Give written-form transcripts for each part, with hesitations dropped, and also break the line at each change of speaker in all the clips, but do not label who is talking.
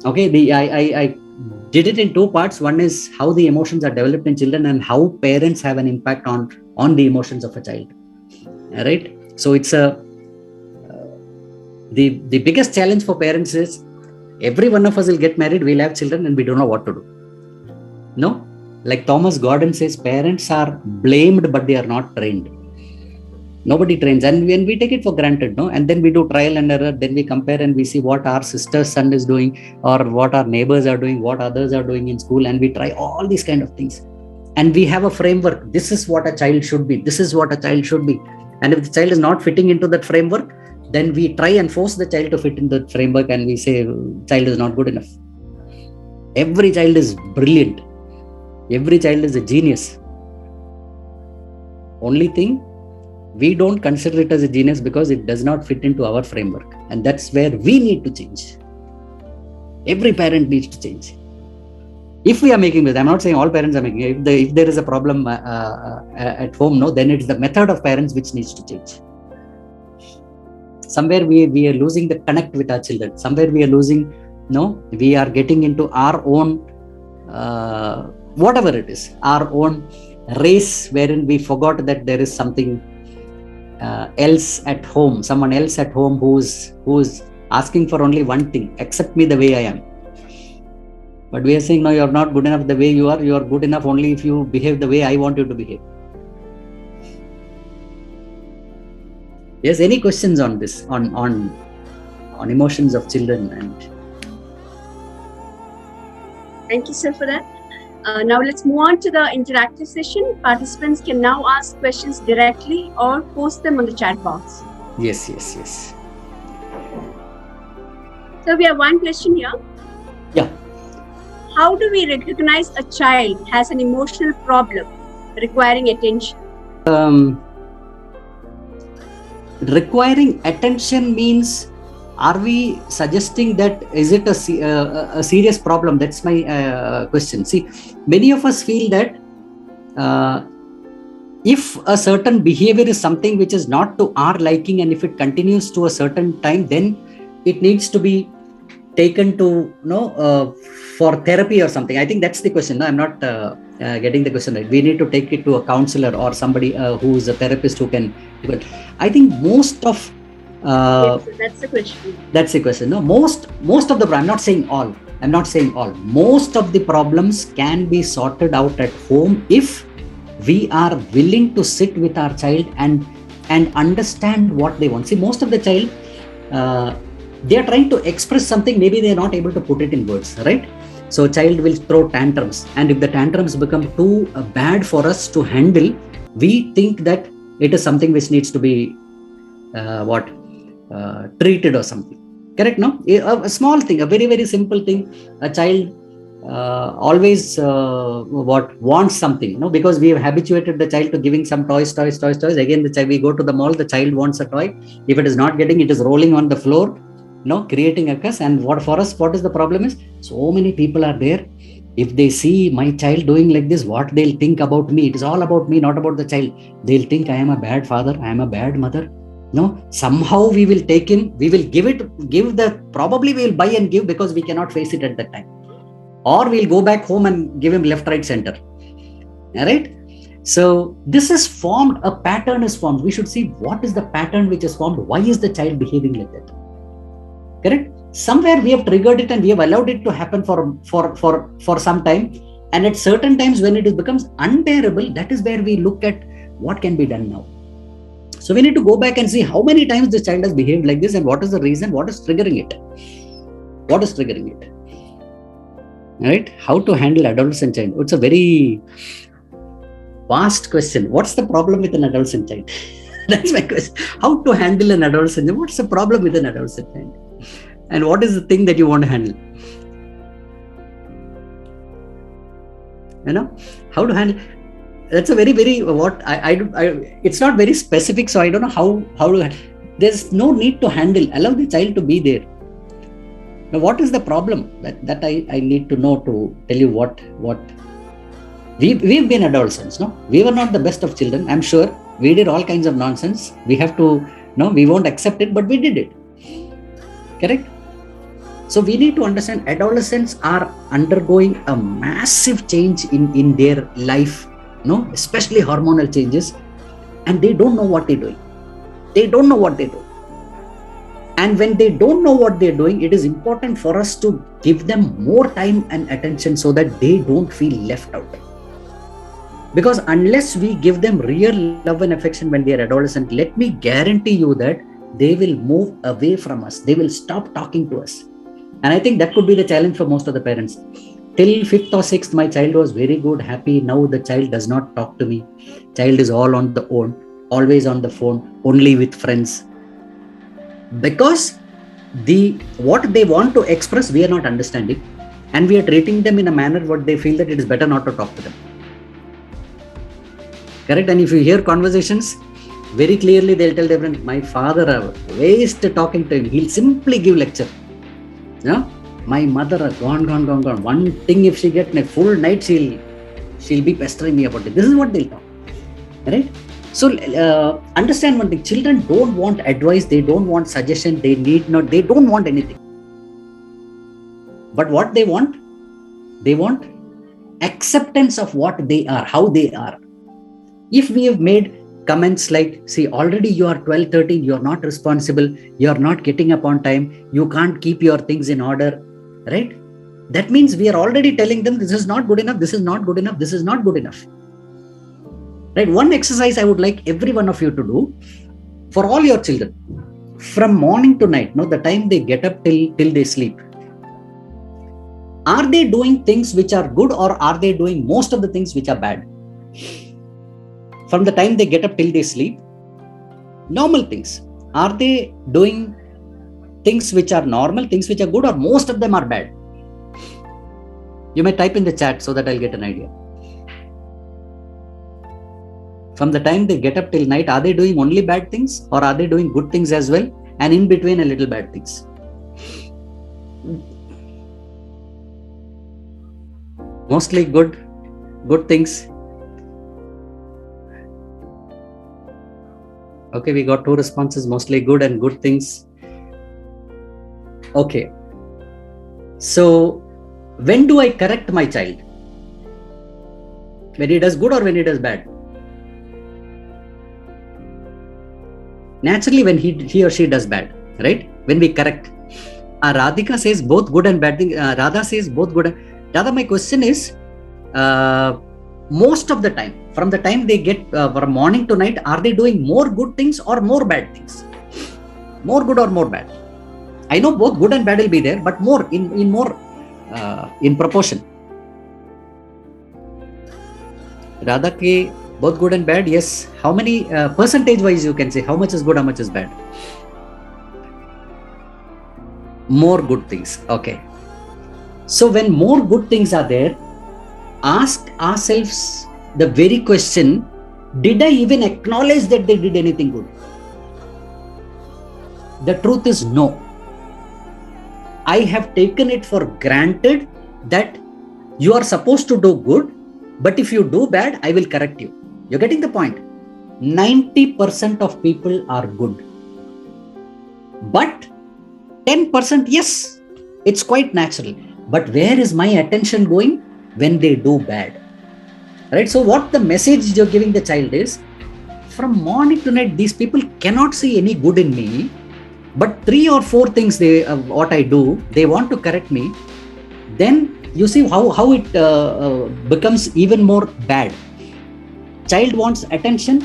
Okay, I did it in two parts. One is how the emotions are developed in children and how parents have an impact on the emotions of a child. All right. So it's the biggest challenge for parents is every one of us will get married, we'll have children, and we don't know what to do. No, like Thomas Gordon says, parents are blamed, but they are not trained. Nobody trains, and when we take it for granted, no, and then we do trial and error, then we compare and we see what our sister's son is doing, or what our neighbors are doing, what others are doing in school, and we try all these kind of things. And we have a framework. This is what a child should be. This is what a child should be. And if the child is not fitting into that framework, then we try and force the child to fit in the framework, and we say child is not good enough. Every child is brilliant. Every child is a genius. Only thing, we don't consider it as a genius because it does not fit into our framework. And that's where we need to change. Every parent needs to change. If we are making this, I'm not saying all parents are making it. If there is a problem at home, no, then it's the method of parents which needs to change. Somewhere we are losing the connect with our children. Somewhere we are losing, no, we are getting into our own, whatever it is, our own race, wherein we forgot that there is something else at home, someone else at home who's asking for only one thing: accept me the way I am. But we are saying, no, you're not good enough the way you are. You are good enough only if you behave the way I want you to behave. Yes, any questions on this, on emotions of children? And
thank you, sir, for that. Now let's move on to the interactive session. Participants can now ask questions directly or post them on the chat box.
Yes.
So we have one question here.
Yeah.
How do we recognize a child has an emotional problem requiring attention?
Requiring attention means, are we suggesting that is it a serious problem? That's my question. See, many of us feel that if a certain behavior is something which is not to our liking, and if it continues to a certain time, then it needs to be taken to for therapy or something. I think that's the question. No, I'm not getting the question right. We need to take it to a counselor or somebody who is a therapist who can. I think most of
yes, that's the question.
That's the question. No, most of the. I'm not saying all. Most of the problems can be sorted out at home if we are willing to sit with our child and understand what they want. See, most of the child, they are trying to express something. Maybe they are not able to put it in words, right? So child will throw tantrums, and if the tantrums become too bad for us to handle, we think that it is something which needs to be treated or something. Correct? No, a small thing, a very, very simple thing. A child always wants something, because we have habituated the child to giving some toys. Again, the child, we go to the mall, the child wants a toy. If it is not getting, it is rolling on the floor, creating a cuss. And what is the problem is, so many people are there. If they see my child doing like this, what they'll think about me? It is all about me, not about the child. They'll think I am a bad father, I am a bad mother. No, somehow we will take him, we will probably we will buy and give because we cannot face it at that time. Or we'll go back home and give him left, right, center. All right. So this is formed, a pattern is formed. We should see what is the pattern which is formed. Why is the child behaving like that? Correct? Somewhere we have triggered it and we have allowed it to happen for some time. And at certain times when it becomes unbearable, that is where we look at what can be done now. So we need to go back and see how many times this child has behaved like this and what is the reason, what is triggering it. Right? How to handle adolescent child? It's a very vast question. What's the problem with an adolescent child? That's my question. How to handle an adolescent child? What's the problem with an adolescent child? And what is the thing that you want to handle? How to handle. That's a very, very it's not very specific, so I don't know how to. There's no need to handle. Allow the child to be there. Now, what is the problem? That I need to know to tell you what we've been adolescents. No, we were not the best of children. I'm sure we did all kinds of nonsense. We have to we won't accept it, but we did it. Correct? So we need to understand adolescents are undergoing a massive change in their life, especially hormonal changes, and they don't know what they're doing. They don't know what they do. And when they don't know what they're doing, it is important for us to give them more time and attention so that they don't feel left out. Because unless we give them real love and affection when they are adolescent, let me guarantee you that they will move away from us. They will stop talking to us. And I think that could be the challenge for most of the parents. Till 5th or 6th, my child was very good, happy. Now the child does not talk to me. Child is all on the own, always on the phone, only with friends. Because what they want to express, we are not understanding. And we are treating them in a manner what they feel that it is better not to talk to them. Correct? And if you hear conversations, very clearly they'll tell their friend, my father, waste talking to him. He'll simply give lecture. My mother, gone. One thing, if she gets a full night, she'll be pestering me about it. This is what they'll talk. Right? So understand one thing. Children don't want advice. They don't want suggestion. They don't want anything. But what they want? They want acceptance of what they are, how they are. If we have made comments like, see, already you are 12, 13, you are not responsible, you are not getting up on time, you can't keep your things in order, right? That means we are already telling them this is not good enough, this is not good enough, this is not good enough. Right? One exercise I would like every one of you to do for all your children, from morning to night, the time they get up till they sleep. Are they doing things which are good, or are they doing most of the things which are bad? From the time they get up till they sleep, normal things. Are they doing things which are normal, things which are good, or most of them are bad? You may type in the chat so that I'll get an idea. From the time they get up till night, are they doing only bad things, or are they doing good things as well, and in between a little bad things? Mostly good things. Okay, we got 2 responses, mostly good and good things. Okay. So, when do I correct my child? When he does good or when he does bad? Naturally, when he or she does bad, right? When we correct. Radhika says both good and bad things. Radha says both good. Radha, my question is, most of the time, from the time they get from morning to night, are they doing more good things or more bad things? More good or more bad? I know both good and bad will be there, but more in proportion. Radha ke both good and bad, yes. How many percentage wise you can say how much is good, how much is bad? More good things. Okay. So when more good things are there, ask ourselves the very question, did I even acknowledge that they did anything good? The truth is no. I have taken it for granted that you are supposed to do good, but if you do bad, I will correct you. You're getting the point? 90% of people are good. But 10%, yes, it's quite natural. But where is my attention going? When they do bad. Right? So what the message you're giving the child is, from morning to night, these people cannot see any good in me, but 3 or 4 things what I do, they want to correct me. Then you see how it becomes even more bad. Child wants attention,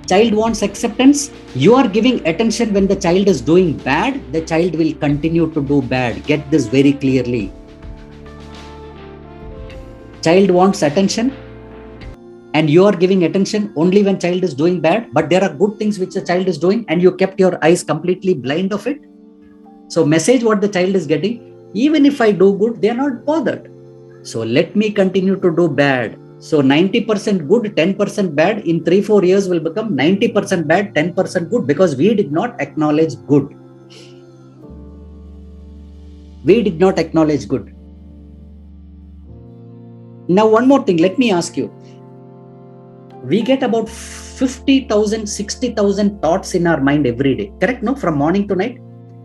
child wants acceptance. You are giving attention when the child is doing bad, the child will continue to do bad. Get this very clearly. Child wants attention, and you are giving attention only when child is doing bad, but there are good things which the child is doing and you kept your eyes completely blind of it. So message what the child is getting, even if I do good, they are not bothered. So let me continue to do bad. So 90% good, 10% bad, in 3-4 years will become 90% bad, 10% good, because we did not acknowledge good. We did not acknowledge good. Now, one more thing, let me ask you. We get about 50,000, 60,000 thoughts in our mind every day, correct? No, from morning to night.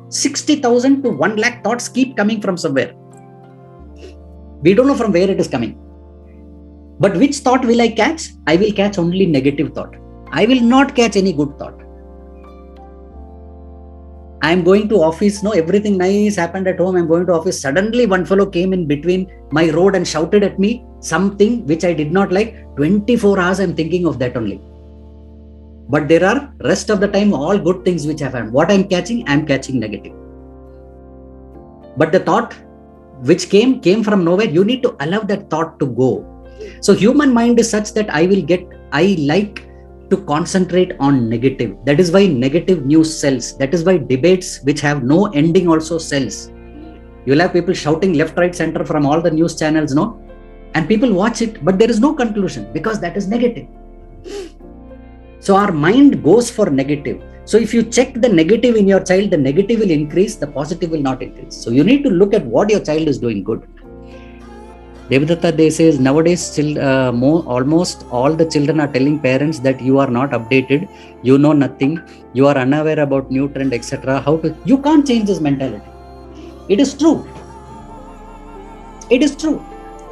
60,000 to 1 lakh thoughts keep coming from somewhere. We don't know from where it is coming. But which thought will I catch? I will catch only negative thought. I will not catch any good thought. I am going to office, no, everything nice happened at home. I'm going to office. Suddenly one fellow came in between my road and shouted at me something which I did not like. 24 hours I'm thinking of that only. But there are rest of the time all good things which have happened. What I'm catching negative. But the thought which came from nowhere. You need to allow that thought to go. So human mind is such that I like to concentrate on negative. That is why negative news sells. That is why debates which have no ending also sells. You'll have people shouting left, right, center from all the news channels, no? And people watch it, but there is no conclusion because that is negative. So our mind goes for negative. So if you check the negative in your child, the negative will increase, the positive will not increase. So you need to look at what your child is doing good. Devadatta, they says nowadays almost all the children are telling parents that you are not updated, you know nothing, you are unaware about new trend, etc. You can't change this mentality. It is true. It is true.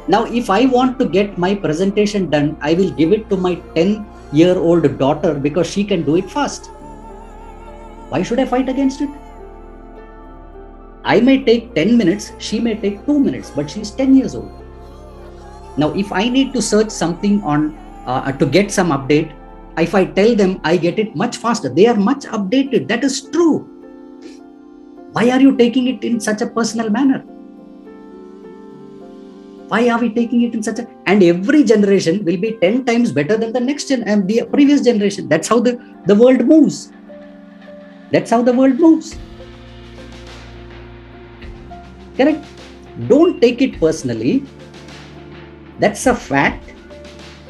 Now, if I want to get my presentation done, I will give it to my 10-year-old daughter because she can do it fast. Why should I fight against it? I may take 10 minutes, she may take 2 minutes, but she is 10 years old. Now, if I need to search something on to get some update, if I tell them, I get it much faster. They are much updated. That is true. Why are you taking it in such a personal manner? Why are we taking it in such a... And every generation will be 10 times better than the next and the previous generation. That's how the world moves. That's how the world moves. Correct? Don't take it personally. That's a fact.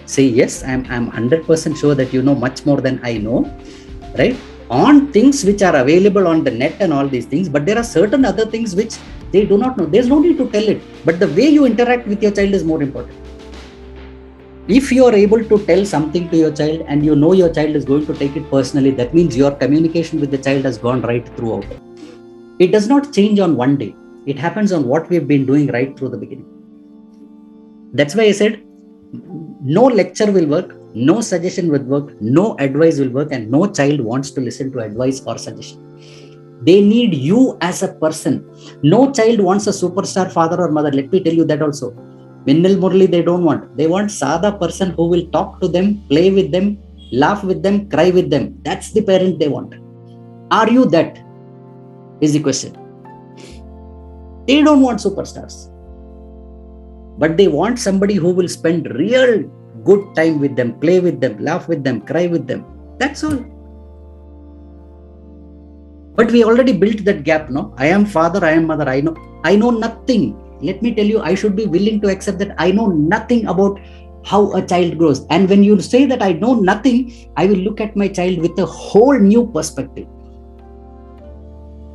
Say, yes, I'm 100% sure that you know much more than I know, right? On things which are available on the net and all these things, but there are certain other things which they do not know. There's no need to tell it, but the way you interact with your child is more important. If you are able to tell something to your child and you know your child is going to take it personally, that means your communication with the child has gone right throughout. It does not change on one day. It happens on what we've been doing right through the beginning. That's why I said, no lecture will work, no suggestion will work, no advice will work, and no child wants to listen to advice or suggestion. They need you as a person. No child wants a superstar father or mother. Let me tell you that also. Minnal Murli, they don't want. They want Sada person who will talk to them, play with them, laugh with them, cry with them. That's the parent they want. Are you that? Is the question. They don't want superstars. But they want somebody who will spend real good time with them, play with them, laugh with them, cry with them. That's all. But we already built that gap, no? I am father, I am mother, I know nothing. Let me tell you, I should be willing to accept that I know nothing about how a child grows. And when you say that I know nothing, I will look at my child with a whole new perspective.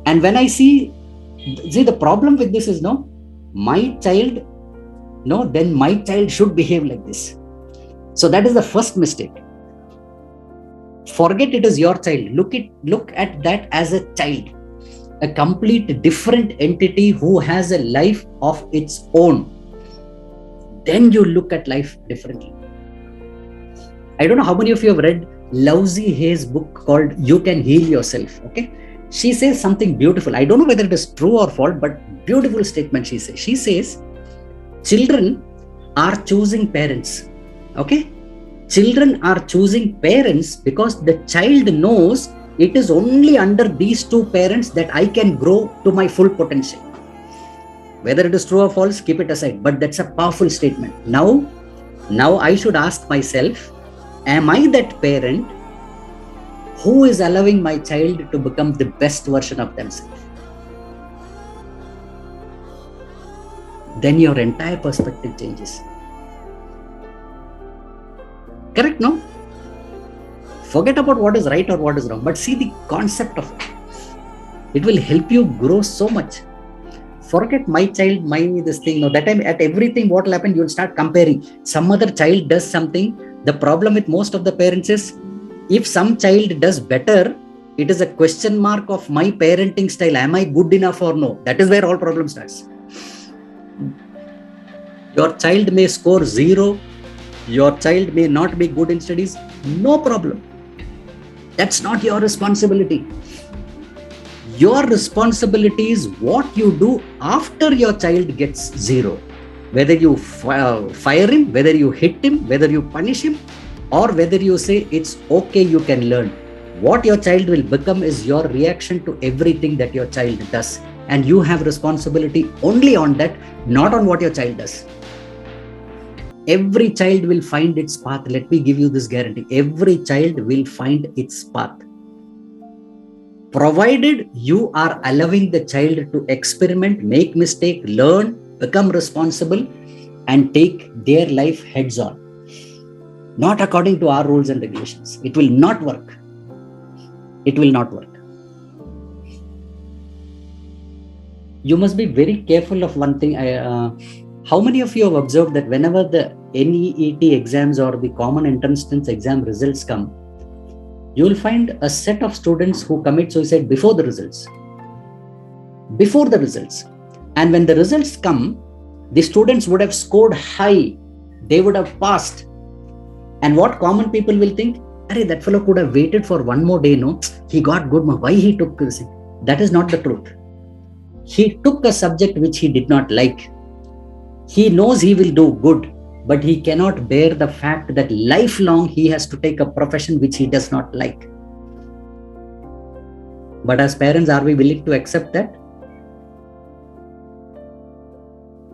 And when I see the problem with this is, no, my child, no, then my child should behave like this. So that is the first mistake. Forget it is your child. Look at that as a child, a complete different entity who has a life of its own. Then you look at life differently. I don't know how many of you have read Lousy Hay's book called You Can Heal Yourself. Okay, she says something beautiful. I don't know whether it is true or false, but beautiful statement she says. She says, children are choosing parents. Okay? Children are choosing parents because the child knows it is only under these two parents that I can grow to my full potential. Whether it is true or false, keep it aside. But that's a powerful statement. Now I should ask myself, am I that parent who is allowing my child to become the best version of themselves? Then your entire perspective changes. Correct, no? Forget about what is right or what is wrong, but see the concept of it. It will help you grow so much. Forget my child, this thing. No, that time at everything, what will happen? You will start comparing. Some other child does something. The problem with most of the parents is, if some child does better, It is a question mark of my parenting style. Am I good enough or no? That is where all problem starts. Your child may score 0. Your child may not be good in studies. No problem. That's not your responsibility. Your responsibility is what you do after your child gets 0. Whether you fire him, whether you hit him, whether you punish him, or whether you say it's okay, you can learn. What your child will become is your reaction to everything that your child does. And you have responsibility only on that, not on what your child does. Every child will find its path. Let me give you this guarantee. Every child will find its path. Provided you are allowing the child to experiment, make mistake, learn, become responsible, and take their life heads on. Not according to our rules and regulations. It will not work. It will not work. You must be very careful of one thing. How many of you have observed that whenever the NEET exams or the common entrance exam results come, you will find a set of students who commit suicide before the results. Before the results. And when the results come, the students would have scored high. They would have passed. And what common people will think, Arey, that fellow could have waited for one more day, no? He got good marks. Why he took this? That is not the truth. He took a subject which he did not like. He knows he will do good, but he cannot bear the fact that lifelong he has to take a profession which he does not like. But as parents, are we willing to accept that?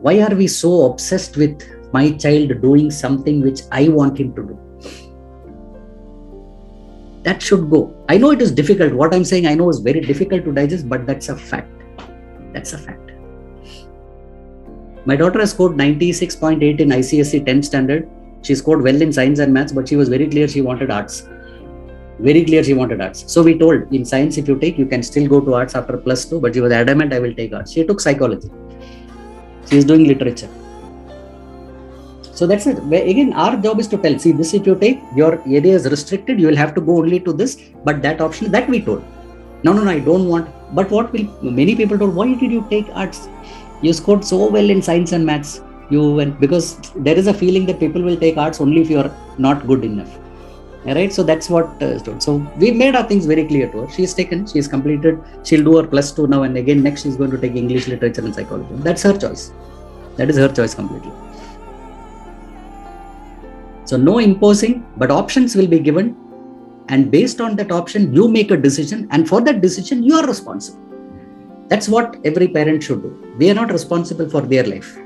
Why are we so obsessed with my child doing something which I want him to do? That should go. I know it is difficult. What I'm saying, I know is very difficult to digest, but that's a fact. That's a fact. My daughter has scored 96.8 in ICSE 10th standard. She scored well in science and maths, but she was very clear she wanted arts. Very clear she wanted arts. So we told, in science, if you take, you can still go to arts after +2, but she was adamant, I will take arts. She took psychology. She is doing literature. So that's it. Again, our job is to tell, see, this if you take, your area is restricted, you will have to go only to this, but that option, that we told. No, I don't want. But what will, many people told, why did you take arts? You scored so well in science and maths. You went, because there is a feeling that people will take arts only if you are not good enough. Right? So that's what, so we made our things very clear to her. She is taken, she is completed, she'll do her +2 now, and again next she's going to take English, literature and psychology. That's her choice. That is her choice completely. So no imposing, but options will be given, and based on that option, you make a decision, and for that decision, you are responsible. That's what every parent should do. We are not responsible for their life.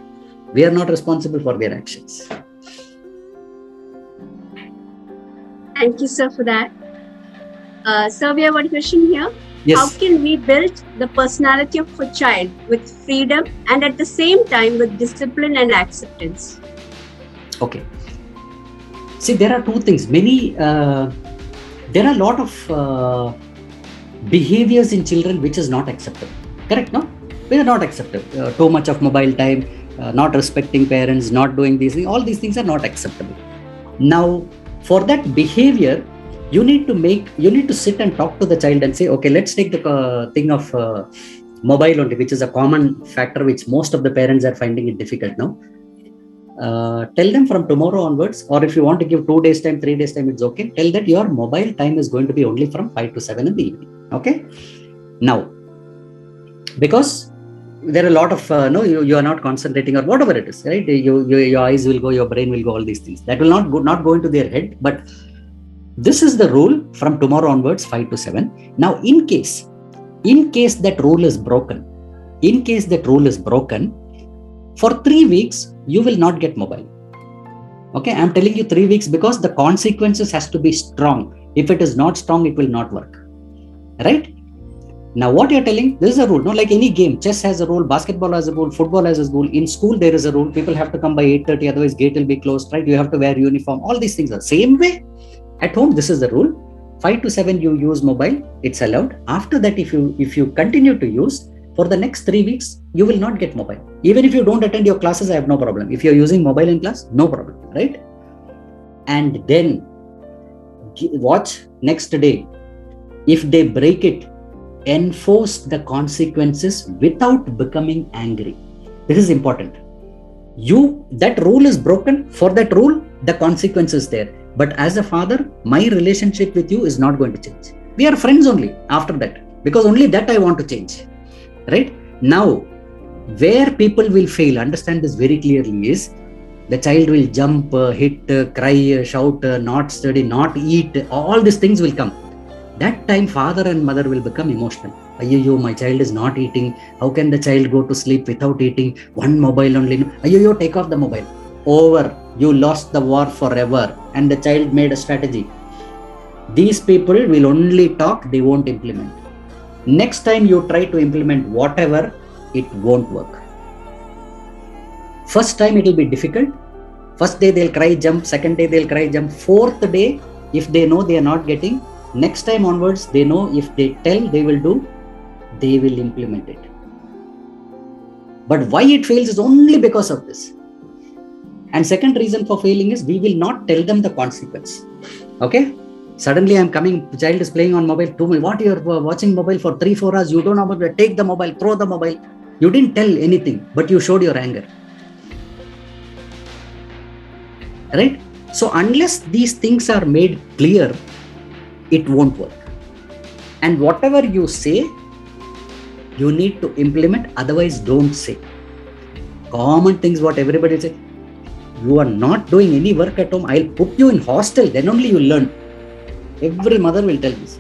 We are not responsible for their actions.
Thank you, sir, for that. Sir, we have one question here.
Yes.
How can we build the personality of a child with freedom and at the same time with discipline and acceptance?
Okay. See, there are two things. There are a lot of behaviors in children which is not acceptable. Correct, no? They are not acceptable. Too much of mobile time, not respecting parents, not doing these things. All these things are not acceptable. Now, for that behavior, you need to sit and talk to the child and say, okay, let's take the thing of mobile only, which is a common factor which most of the parents are finding it difficult now. Tell them from tomorrow onwards, or if you want to give 2 days time, 3 days time, it's okay. Tell that your mobile time is going to be only from 5 to 7 in the evening. Okay. Now, because there are a lot of you are not concentrating or whatever it is, right? Your eyes will go, your brain will go, all these things. That will not go into their head. But this is the rule from tomorrow onwards, 5 to 7. Now, in case that rule is broken, for 3 weeks, you will not get mobile. Okay, I'm telling you 3 weeks because the consequences has to be strong. If it is not strong, it will not work. Right? Now, what you're telling, this is a rule. No, like any game, chess has a rule, basketball has a rule, football has a rule. In school, there is a rule. People have to come by 8:30, otherwise gate will be closed, right? You have to wear uniform. All these things are same way. At home, this is the rule. 5 to 7, you use mobile. It's allowed. After that, if you continue to use, for the next 3 weeks, you will not get mobile. Even if you don't attend your classes, I have no problem. If you're using mobile in class, no problem, right? And then watch next day. If they break it, enforce the consequences without becoming angry. This is important. That rule is broken. For that rule, the consequence is there. But as a father, my relationship with you is not going to change. We are friends only after that, because only that I want to change. Right? Now, where people will fail, understand this very clearly, is the child will jump, hit, cry, shout, not study, not eat. All these things will come. That time, father and mother will become emotional. Ayyo, my child is not eating. How can the child go to sleep without eating? One mobile only. Ayyo, take off the mobile. Over. You lost the war forever. And the child made a strategy. These people will only talk, they won't implement. Next time you try to implement whatever, it won't work. First time it will be difficult. First day they'll cry, jump. Second day they'll cry, jump. Fourth day, if they know they are not getting, next time onwards, they know if they tell they will do, they will implement it. But why it fails is only because of this. And second reason for failing is we will not tell them the consequence. Okay? Suddenly I'm coming, child is playing on mobile, what you're watching mobile for 3-4 hours, you don't know about it, take the mobile, throw the mobile. You didn't tell anything, but you showed your anger. Right? So unless these things are made clear, it won't work. And whatever you say, you need to implement, otherwise don't say. Common things what everybody says. You are not doing any work at home, I'll put you in hostel, then only you learn. Every mother will tell this.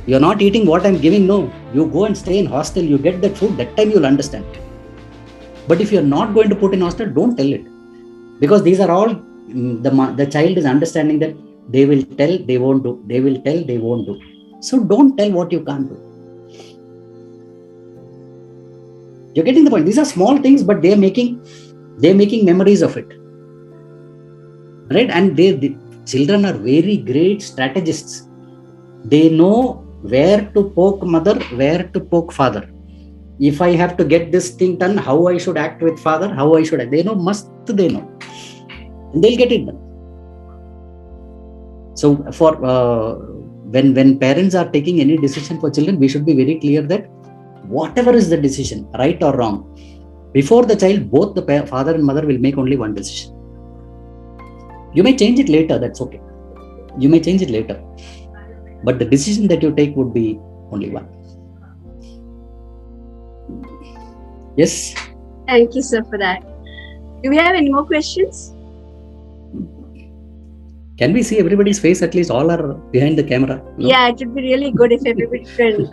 You're not eating what I'm giving, no. You go and stay in hostel, you get that food, that time you'll understand. But if you're not going to put in hostel, don't tell it. Because these are all, the child is understanding that they will tell, they won't do. They will tell, they won't do. So don't tell what you can't do. You're getting the point. These are small things, but they're making memories of it. Right? And the children are very great strategists. They know where to poke mother, where to poke father. If I have to get this thing done, how I should act with father, how I should act. They know, they know. And they'll get it done. So for when parents are taking any decision for children, we should be very clear that whatever is the decision, right or wrong, before the child, both the father and mother will make only one decision. You may change it later, that's okay. You may change it later. But the decision that you take would be only one. Yes?
Thank you, sir, for that. Do we have any more questions?
Can we see everybody's face? At least all are behind the camera. No?
Yeah, it would be really good if everybody can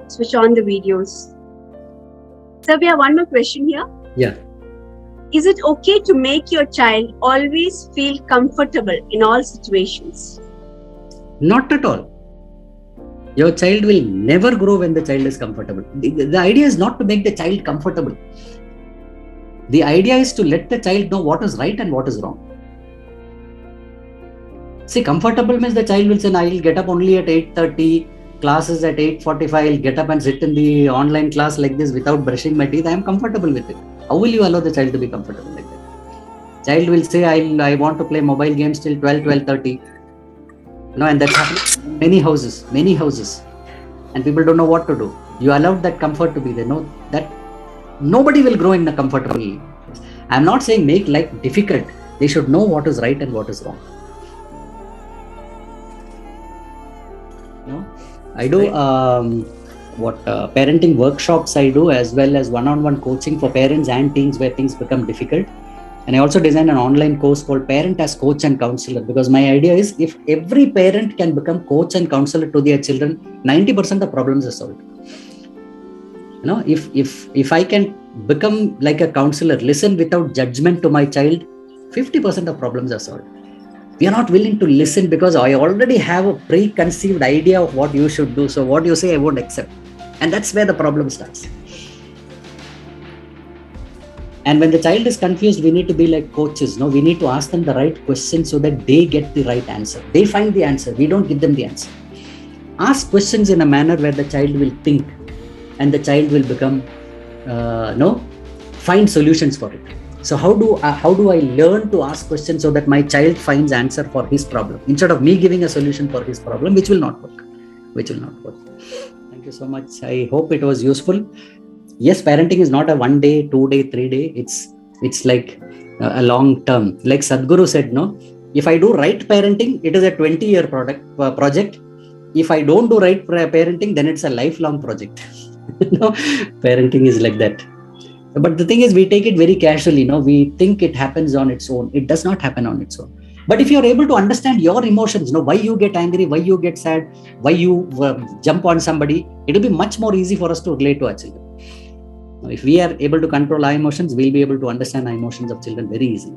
switch on the videos. Sir, we have one more question here.
Yeah.
Is it okay to make your child always feel comfortable in all situations?
Not at all. Your child will never grow when the child is comfortable. The idea is not to make the child comfortable. The idea is to let the child know what is right and what is wrong. See, comfortable means the child will say, I will get up only at 8:30, classes at 8:45, I'll get up and sit in the online class like this without brushing my teeth. I am comfortable with it. How will you allow the child to be comfortable like that? Child will say, I want to play mobile games till 12:30. No, and that's happening in many houses. And people don't know what to do. You allowed that comfort to be there. No, that nobody will grow in a comfortable place. I'm not saying make life difficult. They should know what is right and what is wrong. No, I do parenting workshops I do, as well as one-on-one coaching for parents and teens where things become difficult. And I also designed an online course called Parent as Coach and Counselor, because my idea is if every parent can become coach and counselor to their children, 90% of problems are solved. You know, if I can become like a counselor, listen without judgment to my child, 50% of problems are solved. We are not willing to listen because I already have a preconceived idea of what you should do. So what you say, I won't accept. And that's where the problem starts. And when the child is confused, we need to be like coaches. No, we need to ask them the right question so that they get the right answer. They find the answer. We don't give them the answer. Ask questions in a manner where the child will think and the child will become, find solutions for it. So how do I learn to ask questions so that my child finds answer for his problem instead of me giving a solution for his problem, which will not work. which will not work. Thank you so much. I hope it was useful. Yes, parenting is not a 1 day, 2 day, 3 day. It's like a long term. Like Sadhguru said, no, if I do right parenting, it is a 20-year project. If I don't do right parenting, then it's a lifelong project. No, parenting is like that. But the thing is, we take it very casually. We think it happens on its own. It does not happen on its own. But if you're able to understand your emotions, why you get angry, why you get sad, why you jump on somebody, it will be much more easy for us to relate to our children. If we are able to control our emotions, we'll be able to understand our emotions of children very easily.